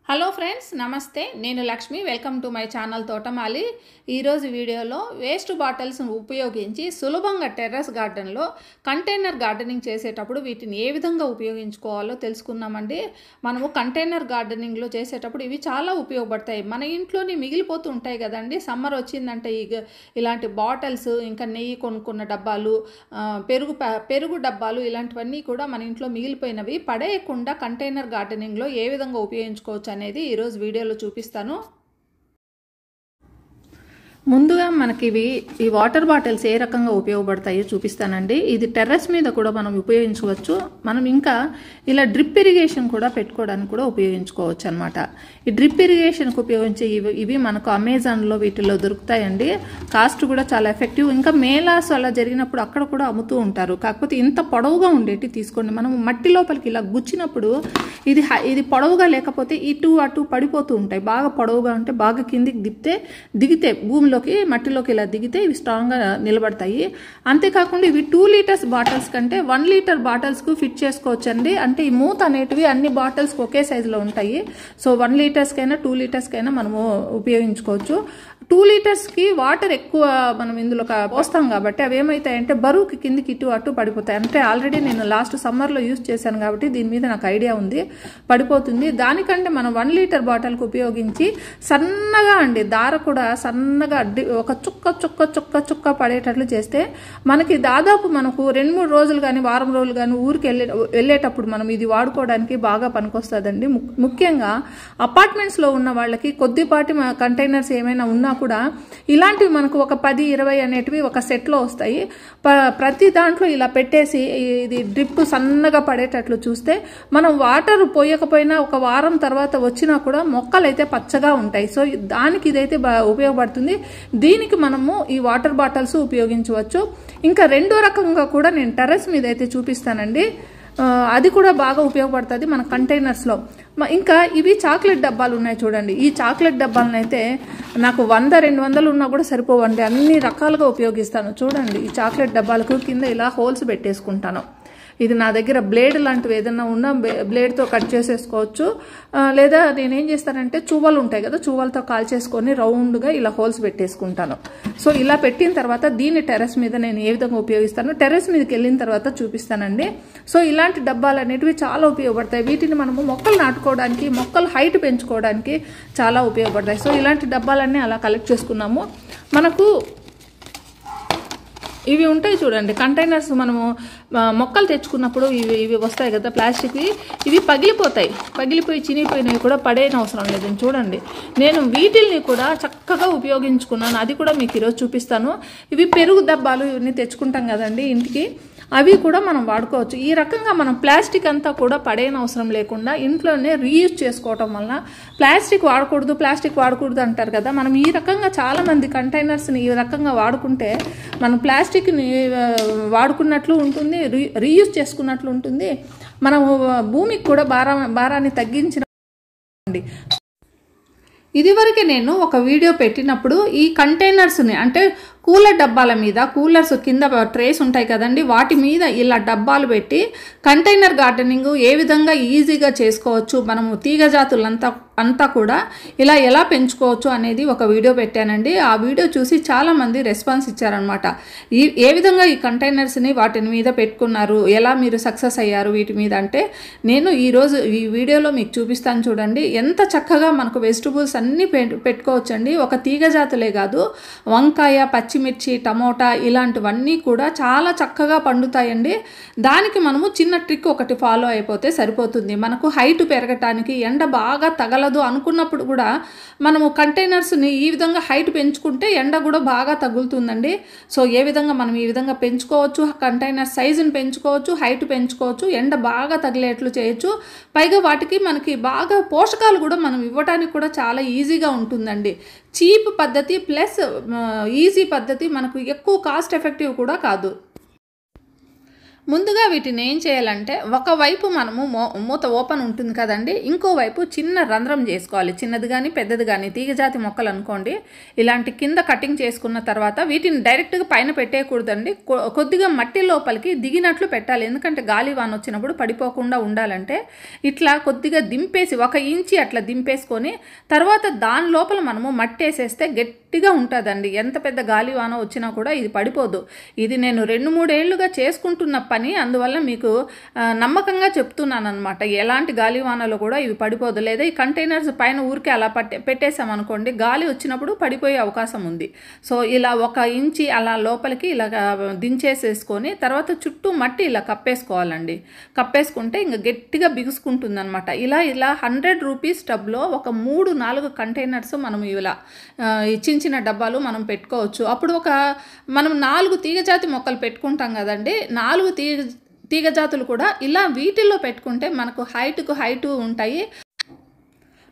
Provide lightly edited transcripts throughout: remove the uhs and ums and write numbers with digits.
Hello friends నమస్తే నేను Lakshmi welcome to my channel తోటమాలి ఈరోజు వీడియోలో వేస్ట్ బాటిల్స్ ఉపయోగించి సులభంగా టెర్రస్ గార్డెన్లో కంటైనర్ గార్డెనింగ్ చేసేటప్పుడు వీటిని ఏ విధంగా ఉపయోగించుకోవాలో తెలుసుకున్నామండి. మనము కంటైనర్ గార్డెనింగ్లో చేసేటప్పుడు ఇవి చాలా ఉపయోగపడతాయి. మన ఇంట్లోని మిగిలిపోతూ ఉంటాయి కదండి. సమ్మర్ వచ్చిందంటే ఇలాంటి బాటిల్స్, ఇంకా నెయ్యి కొనుక్కున్న డబ్బాలు, పెరుగు డబ్బాలు ఇలాంటివన్నీ కూడా మన ఇంట్లో మిగిలిపోయినవి పడేయకుండా కంటైనర్ గార్డెనింగ్లో ఏ విధంగా ఉపయోగించుకోవచ్చు అనేది ఈరోజు వీడియోలో చూపిస్తాను. ముందుగా మనకి ఈ వాటర్ బాటిల్స్ ఏ రకంగా ఉపయోగపడతాయో చూపిస్తానండి. ఇది టెర్రస్ మీద కూడా మనం ఉపయోగించవచ్చు. మనం ఇంకా ఇలా డ్రిప్ ఇరిగేషన్ కూడా పెట్టుకోవడానికి కూడా ఉపయోగించుకోవచ్చు అనమాట. ఈ డ్రిప్ ఇరిగేషన్కి ఉపయోగించే ఇవి మనకు అమెజాన్లో వీటిలో దొరుకుతాయండి. కాస్ట్ కూడా చాలా ఎఫెక్టివ్. ఇంకా మేళాస్ అలా జరిగినప్పుడు అక్కడ కూడా అమ్ముతూ ఉంటారు. కాకపోతే ఇంత పొడవుగా ఉండేటి తీసుకోండి. మనం మట్టి లోపలికి ఇలా గుచ్చినప్పుడు ఇది పొడవుగా లేకపోతే ఇటు అటు పడిపోతూ ఉంటాయి. బాగా పొడవుగా ఉంటే బాగా కిందికి దిగితే భూమిలోకి మట్టిలోకి ఇలా దిగితే ఇవి స్ట్రాంగ్గా నిలబడతాయి. అంతేకాకుండా ఇవి 2 లీటర్స్ బాటిల్స్ కంటే 1 లీటర్ బాటిల్స్కు ఫిట్ చేసుకోవచ్చు అండి. అంటే ఈ మూత అనేటివి అన్ని బాటిల్స్కి ఒకే సైజులో ఉంటాయి. సో 1 లీటర్స్కైనా 2 లీటర్స్కైనా మనము ఉపయోగించుకోవచ్చు. 2 లీటర్స్కి వాటర్ ఎక్కువ మనం ఇందులో పోస్తాం కాబట్టి అవి ఏమవుతాయంటే బరువుకి కిందికి ఇటు అటు పడిపోతాయి. అంటే ఆల్రెడీ నేను లాస్ట్ సమ్మర్లో యూజ్ చేశాను కాబట్టి దీని మీద నాకు ఐడియా ఉంది, పడిపోతుంది. దానికంటే మనం 1 లీటర్ బాటిల్కి ఉపయోగించి సన్నగా అండి, దార కూడా సన్నగా ఒక చుక్క పడేటట్లు చేస్తే మనకి దాదాపు మనకు 2-3 రోజులు కానీ వారం రోజులు కానీ ఊరికి వెళ్ళేటప్పుడు మనం ఇది వాడుకోవడానికి బాగా పనికొస్తుందండి. ముఖ్యంగా అపార్ట్మెంట్స్లో ఉన్న వాళ్ళకి కొద్దిపాటి కంటైనర్స్ ఏమైనా ఉన్నా కూడా ఇలాంటివి మనకు ఒక 10-20 అనేటివి ఒక సెట్లో వస్తాయి. ప్రతి దాంట్లో ఇలా పెట్టేసి ఇది డ్రిప్ సన్నగా పడేటట్లు చూస్తే మనం వాటర్ పోయకపోయినా ఒక వారం తర్వాత వచ్చినా కూడా మొక్కలు అయితే పచ్చగా ఉంటాయి. సో దానికి ఇదైతే ఉపయోగపడుతుంది. దీనికి మనము ఈ వాటర్ బాటిల్స్ ఉపయోగించవచ్చు. ఇంకా రెండో రకంగా కూడా నేను టెర్రస్ మీద అయితే చూపిస్తానండి. అది కూడా బాగా ఉపయోగపడుతుంది మన కంటైనర్స్లో. ఇంకా ఇవి చాక్లెట్ డబ్బాలు ఉన్నాయి చూడండి. ఈ చాక్లెట్ డబ్బాలను అయితే నాకు 100-200 ఉన్నా కూడా సరిపోవండి. అన్ని రకాలుగా ఉపయోగిస్తాను. చూడండి, ఈ చాక్లెట్ డబ్బాలకు కింద ఇలా హోల్స్ పెట్టేసుకుంటాను. ఇది నా దగ్గర బ్లేడ్ లాంటివి ఏదైనా ఉన్నా బ్లేడ్తో కట్ చేసేసుకోవచ్చు. లేదా నేనేం చేస్తానంటే చువ్వలు ఉంటాయి కదా, చువ్వలతో కాల్ చేసుకొని రౌండ్గా ఇలా హోల్స్ పెట్టేసుకుంటాను. సో ఇలా పెట్టిన తర్వాత దీన్ని టెర్రస్ మీద నేను ఏ విధంగా ఉపయోగిస్తాను టెర్రస్ మీదకి వెళ్ళిన తర్వాత చూపిస్తానండి. సో ఇలాంటి డబ్బాలు అనేటివి చాలా ఉపయోగపడతాయి. వీటిని మనము మొక్కలు నాటుకోవడానికి, మొక్కలు హైట్ పెంచుకోవడానికి చాలా ఉపయోగపడతాయి. సో ఇలాంటి డబ్బాలన్నీ అలా కలెక్ట్ చేసుకున్నాము. మనకు ఇవి ఉంటాయి చూడండి కంటైనర్స్. మనము మొక్కలు తెచ్చుకున్నప్పుడు ఇవి వస్తాయి కదా ప్లాస్టిక్వి, ఇవి పగిలిపోయి చినిగిపోయినవి కూడా పడేయని అవసరం లేదు. చూడండి, నేను వీటిల్ని కూడా చక్కగా ఉపయోగించుకున్నాను. అది కూడా మీకు ఈరోజు చూపిస్తాను. ఇవి పెరుగు డబ్బాలు ఇవన్నీ తెచ్చుకుంటాం కదండి ఇంటికి, అవి కూడా మనం వాడుకోవచ్చు. ఈ రకంగా మనం ప్లాస్టిక్ అంతా కూడా పడేయని అవసరం లేకుండా ఇంట్లోనే రీయూజ్ చేసుకోవటం వల్ల ప్లాస్టిక్ వాడకూడదు అంటారు కదా. మనం ఈ రకంగా చాలామంది కంటైనర్స్ని ఈ రకంగా వాడుకుంటే మనం ప్లాస్టిక్ని వాడుకున్నట్లు ఉంటుంది, రీయూజ్ చేసుకున్నట్లు ఉంటుంది. మనము భూమికి కూడా భారాన్ని తగ్గించిన. ఇదివరకే నేను ఒక వీడియో పెట్టినప్పుడు ఈ కంటైనర్స్ని, అంటే కూలర్ డబ్బాల మీద, కూలర్స్ కింద ట్రేస్ ఉంటాయి కదండి, వాటి మీద ఇలా డబ్బాలు పెట్టి కంటైనర్ గార్డెనింగ్ ఏ విధంగా ఈజీగా చేసుకోవచ్చు, మనము తీగ జాతులంతా కూడా ఇలా ఎలా పెంచుకోవచ్చు అనేది ఒక వీడియో పెట్టానండి. ఆ వీడియో చూసి చాలామంది రెస్పాన్స్ ఇచ్చారనమాట. ఏ విధంగా ఈ కంటైనర్స్ని వాటి మీద పెట్టుకున్నారు, ఎలా మీరు సక్సెస్ అయ్యారు వీటి మీద అంటే, నేను ఈరోజు ఈ వీడియోలో మీకు చూపిస్తాను. చూడండి ఎంత చక్కగా మనకు వెజిటబుల్స్ అన్నీ పెట్టుకోవచ్చండి. ఒక తీగ జాతులే కాదు, వంకాయ, పచ్చిమిర్చి, టమోటా ఇలాంటివన్నీ కూడా చాలా చక్కగా పండుతాయండి. దానికి మనము చిన్న ట్రిక్ ఒకటి ఫాలో అయిపోతే సరిపోతుంది. మనకు హైట్ పెరగటానికి, ఎండ బాగా తగలదు అనుకున్నప్పుడు కూడా మనము కంటైనర్స్ని ఈ విధంగా హైట్ పెంచుకుంటే ఎండ కూడా బాగా తగులుతుందండి. సో ఏ విధంగా మనం ఈ విధంగా పెంచుకోవచ్చు, కంటైనర్ సైజుని పెంచుకోవచ్చు, హైట్ పెంచుకోవచ్చు, ఎండ బాగా తగిలేట్లు చేయొచ్చు. పైగా వాటికి మనకి బాగా పోషకాలు కూడా మనం ఇవ్వడానికి కూడా చాలా ఈజీగా ఉంటుందండి. చీప్ పద్ధతి ప్లస్ ఈజీ పద్ధతి, మనకు ఎక్కువ కాస్ట్ ఎఫెక్టివ్ కూడా కాదు. ముందుగా వీటిని ఏం చేయాలంటే ఒకవైపు మనము మూత ఓపెన్ ఉంటుంది కదండి, ఇంకోవైపు చిన్న రంధ్రం చేసుకోవాలి. చిన్నది కానీ పెద్దది కానీ తీగజాతి మొక్కలు అనుకోండి, ఇలాంటి కింద కటింగ్ చేసుకున్న తర్వాత వీటిని డైరెక్ట్గా పైన పెట్టేయకూడదండి. కొద్దిగా మట్టి లోపలికి దిగినట్లు పెట్టాలి. ఎందుకంటే గాలి వాన వచ్చినప్పుడు పడిపోకుండా ఉండాలంటే ఇట్లా కొద్దిగా దింపేసి 1 ఇంచి అట్లా దింపేసుకొని తర్వాత దాని లోపల మనము మట్టి వేసేస్తే గట్టిగా ఉంటుందండి. ఎంత పెద్ద గాలి వాన వచ్చినా కూడా ఇది పడిపోదు. ఇది నేను 2-3 ఏళ్లుగా చేసుకుంటున్న పని, అందువల్ల మీకు నమ్మకంగా చెప్తున్నాను అనమాట. ఎలాంటి గాలివానలో కూడా ఇవి పడిపోదు. లేదా ఈ కంటైనర్స్ పైన ఊరికే అలా పెట్టేసామనుకోండి, గాలి వచ్చినప్పుడు పడిపోయే అవకాశం ఉంది. సో ఇలా 1 ఇంచి అలా లోపలికి ఇలా దించేసేసుకొని తర్వాత చుట్టూ మట్టి ఇలా కప్పేసుకోవాలండి. కప్పేసుకుంటే ఇంకా గట్టిగా బిగుసుకుంటుంది అనమాట. ఇలా 100 రూపీస్ టబ్లో ఒక 3-4 కంటైనర్స్ మనం ఇలా చిన్న డబ్బాలు మనం పెట్టుకోవచ్చు. అప్పుడు మనం 4 తీగజాతి మొక్కలు పెట్టుకుంటాం కదండి, 4 తీగజాతులు కూడా ఇలా వీటిల్లో పెట్టుకుంటే మనకు హైట్ ఉంటాయి.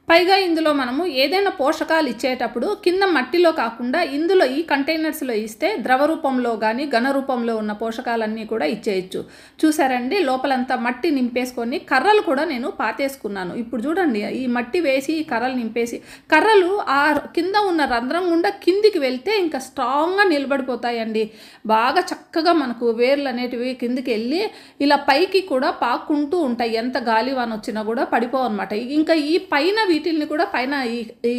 పైగా ఇందులో మనము ఏదైనా పోషకాలు ఇచ్చేటప్పుడు కింద మట్టిలో కాకుండా ఇందులో ఈ కంటైనర్స్లో ఇస్తే ద్రవ రూపంలో కానీ ఘన రూపంలో ఉన్న పోషకాలన్నీ కూడా ఇచ్చేయచ్చు. చూసారండి, లోపలంతా మట్టి నింపేసుకొని కర్రలు కూడా నేను పాతేసుకున్నాను. ఇప్పుడు చూడండి, ఈ మట్టి వేసి ఈ కర్రలు నింపేసి, కర్రలు ఆ కింద ఉన్న రంధ్రం గుండా కిందికి వెళ్తే ఇంకా స్ట్రాంగ్గా నిలబడిపోతాయండి. బాగా చక్కగా మనకు వేర్లు అనేటివి కిందికి వెళ్ళి ఇలా పైకి కూడా పాక్కుంటూ ఉంటాయి. ఎంత గాలివాన వచ్చినా కూడా పడిపోవన్నమాట. ఇంకా ఈ పైన వీటిల్ని కూడా పైన ఈ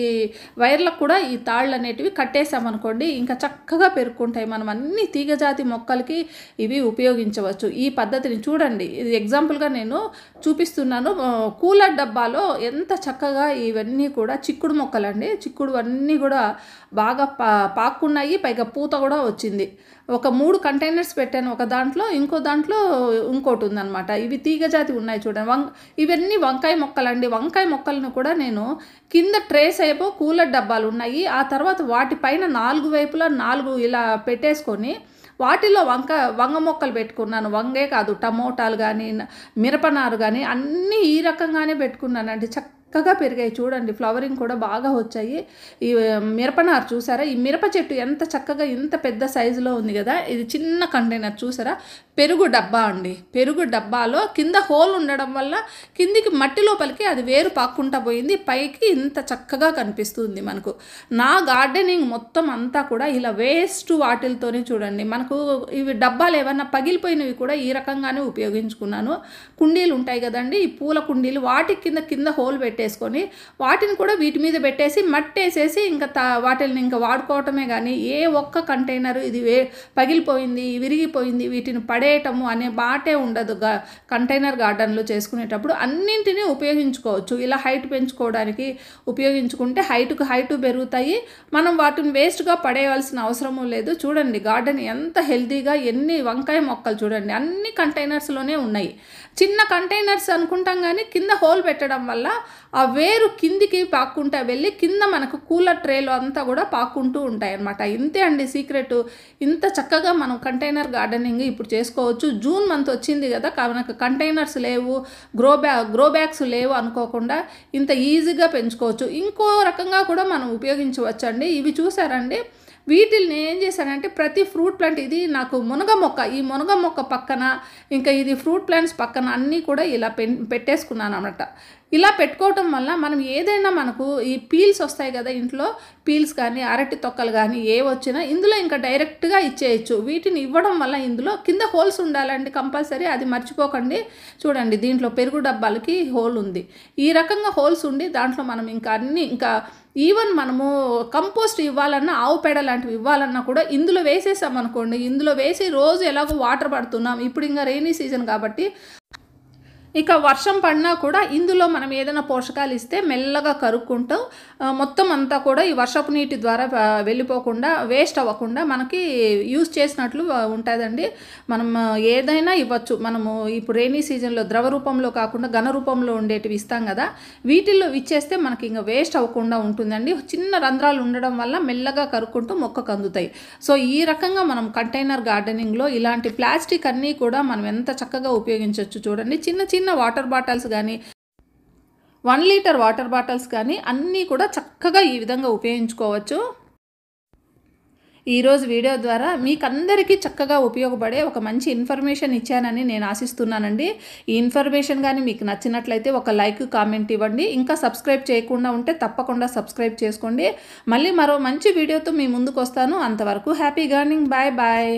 వైర్లకు కూడా ఈ తాళ్ళు అనేటివి కట్టేసామనుకోండి, ఇంకా చక్కగా పెరుక్కుంటాయి. మనం అన్ని తీగజాతి మొక్కలకి ఇవి ఉపయోగించవచ్చు. ఈ పద్ధతిని చూడండి, ఇది ఎగ్జాంపుల్గా నేను చూపిస్తున్నాను. కూలర్ డబ్బాలో ఎంత చక్కగా ఇవన్నీ కూడా చిక్కుడు మొక్కలండి. చిక్కుడు అన్నీ కూడా బాగా పాక్కున్నాయి, పైగా పూత కూడా వచ్చింది. ఒక 3 కంటైనర్స్ పెట్టాను. ఒక దాంట్లో ఇంకోటి ఉందన్నమాట. ఇవి తీగజాతి ఉన్నాయి చూడండి. ఇవన్నీ వంకాయ మొక్కలండి. వంకాయ మొక్కలను కూడా నేను కింద ట్రేస్ అయిపో కూలర్ డబ్బాలు ఉన్నాయి. ఆ తర్వాత వాటిపైన 4 వైపులా 4 ఇలా పెట్టేసుకొని వాటిలో వంగ మొక్కలు పెట్టుకున్నాను. వంగే కాదు, టమోటాలు కానీ మిరపనారు కానీ అన్నీ ఈ రకంగానే పెట్టుకున్నానండి. చక్కగా పెరిగాయి చూడండి. ఫ్లవరింగ్ కూడా బాగా వచ్చాయి. ఈ మిరపనారు చూసారా, ఈ మిరప చెట్టు ఎంత చక్కగా ఇంత పెద్ద సైజులో ఉంది కదా. ఇది చిన్న కంటైనర్ చూసారా, పెరుగు డబ్బా అండి. పెరుగు డబ్బాలో కింద హోల్ ఉండడం వల్ల కిందికి మట్టి లోపలికి అది వేరు పాక్కుంటా పోయింది, పైకి ఇంత చక్కగా కనిపిస్తుంది మనకు. నా గార్డెనింగ్ మొత్తం అంతా కూడా ఇలా వేస్ట్ వాటిలతోనే చూడండి. మనకు ఇవి డబ్బాలు ఏమన్నా పగిలిపోయినవి కూడా ఈ రకంగానే ఉపయోగించుకున్నాను. కుండీలు ఉంటాయి కదండి, ఈ పూల కుండీలు, వాటి కింద హోల్ పెట్టేసుకొని వాటిని కూడా వీటి మీద పెట్టేసి మట్టేసేసి ఇంకా వాటిని ఇంకా వాడుకోవటమే. కానీ ఏ ఒక్క కంటైనర్ ఇది పగిలిపోయింది, విరిగిపోయింది, వీటిని పడేయటము అనే బాటే ఉండదు. కంటైనర్ గార్డెన్లో చేసుకునేటప్పుడు అన్నింటినీ ఉపయోగించుకోవచ్చు. ఇలా హైట్ పెంచుకోవడానికి ఉపయోగించుకుంటే హైట్ పెరుగుతాయి. మనం వాటిని వేస్ట్గా పడేయవలసిన అవసరము లేదు. చూడండి గార్డెన్ ఎంత హెల్తీగా, ఎన్ని వంకాయ మొక్కలు చూడండి, అన్ని కంటైనర్స్లోనే ఉన్నాయి. చిన్న కంటైనర్స్ అనుకుంటాం కానీ కింద హోల్ పెట్టడం వల్ల ఆ వేరు కిందికి పాక్కుంటా వెళ్ళి కింద మనకు కూలర్ ట్రేలో అంతా కూడా పాక్కుంటూ ఉంటాయి అన్నమాట. ఇంతే అండి సీక్రెట్. ఇంత చక్కగా మనం కంటైనర్ గార్డెనింగ్ ఇప్పుడు చేసుకోవచ్చు. జూన్ మంత్ వచ్చింది కదా, మనకు కంటైనర్స్ లేవు, గ్రో బ్యాగ్స్ లేవు అనుకోకుండా ఇంత ఈజీగా పెంచుకోవచ్చు. ఇంకో రకంగా కూడా మనం ఉపయోగించవచ్చు అండి. ఇవి చూసారండి, వీటిల్ని ఏం చేశానంటే ప్రతి ఫ్రూట్ ప్లాంట్, ఇది నాకు మునగ మొక్క, ఈ మునగ మొక్క పక్కన ఇంకా ఇది ఫ్రూట్ ప్లాంట్స్ పక్కన అన్నీ కూడా ఇలా పెట్టేసుకున్నాను అన్నమాట. ఇలా పెట్టుకోవటం వల్ల మనం ఏదైనా మనకు ఈ పీల్స్ వస్తాయి కదా ఇంట్లో, పీల్స్ కానీ అరటి తొక్కలు కానీ ఏ వచ్చినా ఇందులో ఇంకా డైరెక్ట్గా ఇచ్చేయచ్చు. వీటిని ఇవ్వడం వల్ల ఇందులో కింద హోల్స్ ఉండాలండి కంపల్సరీ, అది మర్చిపోకండి. చూడండి దీంట్లో పెరుగు డబ్బాలకి హోల్ ఉంది. ఈ రకంగా హోల్స్ ఉండి దాంట్లో మనం ఇంకా ఈవెన్ మనము కంపోస్ట్ ఇవ్వాలన్నా, ఆవు పేడ లాంటివి ఇవ్వాలన్నా కూడా ఇందులో వేసేసామనుకోండి, ఇందులో వేసి రోజు ఎలాగో వాటర్ పడుతున్నాం. ఇప్పుడు ఇంకా రెయినీ సీజన్ కాబట్టి ఇక వర్షం పడినా కూడా ఇందులో మనం ఏదైనా పోషకాలు ఇస్తే మెల్లగా కరుక్కుంటూ మొత్తం అంతా కూడా ఈ వర్షపు నీటి ద్వారా వెళ్ళిపోకుండా వేస్ట్ అవ్వకుండా మనకి యూజ్ చేసినట్లు ఉంటుందండి. మనం ఏదైనా ఇవ్వచ్చు. మనము ఇప్పుడు రెయినీ సీజన్లో ద్రవ రూపంలో కాకుండా ఘన రూపంలో ఉండేటివి ఇస్తాం కదా, వీటిల్లో ఇచ్చేస్తే మనకి ఇంకా వేస్ట్ అవ్వకుండా ఉంటుందండి. చిన్న రంధ్రాలు ఉండడం వల్ల మెల్లగా కరుక్కుంటూ మొక్కకు అందుతాయి. సో ఈ రకంగా మనం కంటైనర్ గార్డెనింగ్లో ఇలాంటి ప్లాస్టిక్ అన్నీ కూడా మనం ఎంత చక్కగా ఉపయోగించవచ్చు చూడండి. చిన్న వాటర్ బాటిల్స్ కానీ 1 లీటర్ వాటర్ బాటిల్స్ కానీ అన్నీ కూడా చక్కగా ఈ విధంగా ఉపయోగించుకోవచ్చు. ఈరోజు వీడియో ద్వారా మీకందరికీ చక్కగా ఉపయోగపడే ఒక మంచి ఇన్ఫర్మేషన్ ఇచ్చానని నేను ఆశిస్తున్నానండి. ఈ ఇన్ఫర్మేషన్ కానీ మీకు నచ్చినట్లయితే ఒక లైక్ కామెంట్ ఇవ్వండి. ఇంకా సబ్స్క్రైబ్ చేయకుండా ఉంటే తప్పకుండా సబ్స్క్రైబ్ చేసుకోండి. మళ్ళీ మరో మంచి వీడియోతో మీ ముందుకు వస్తాను. అంతవరకు హ్యాపీ గార్డెనింగ్. Bye bye.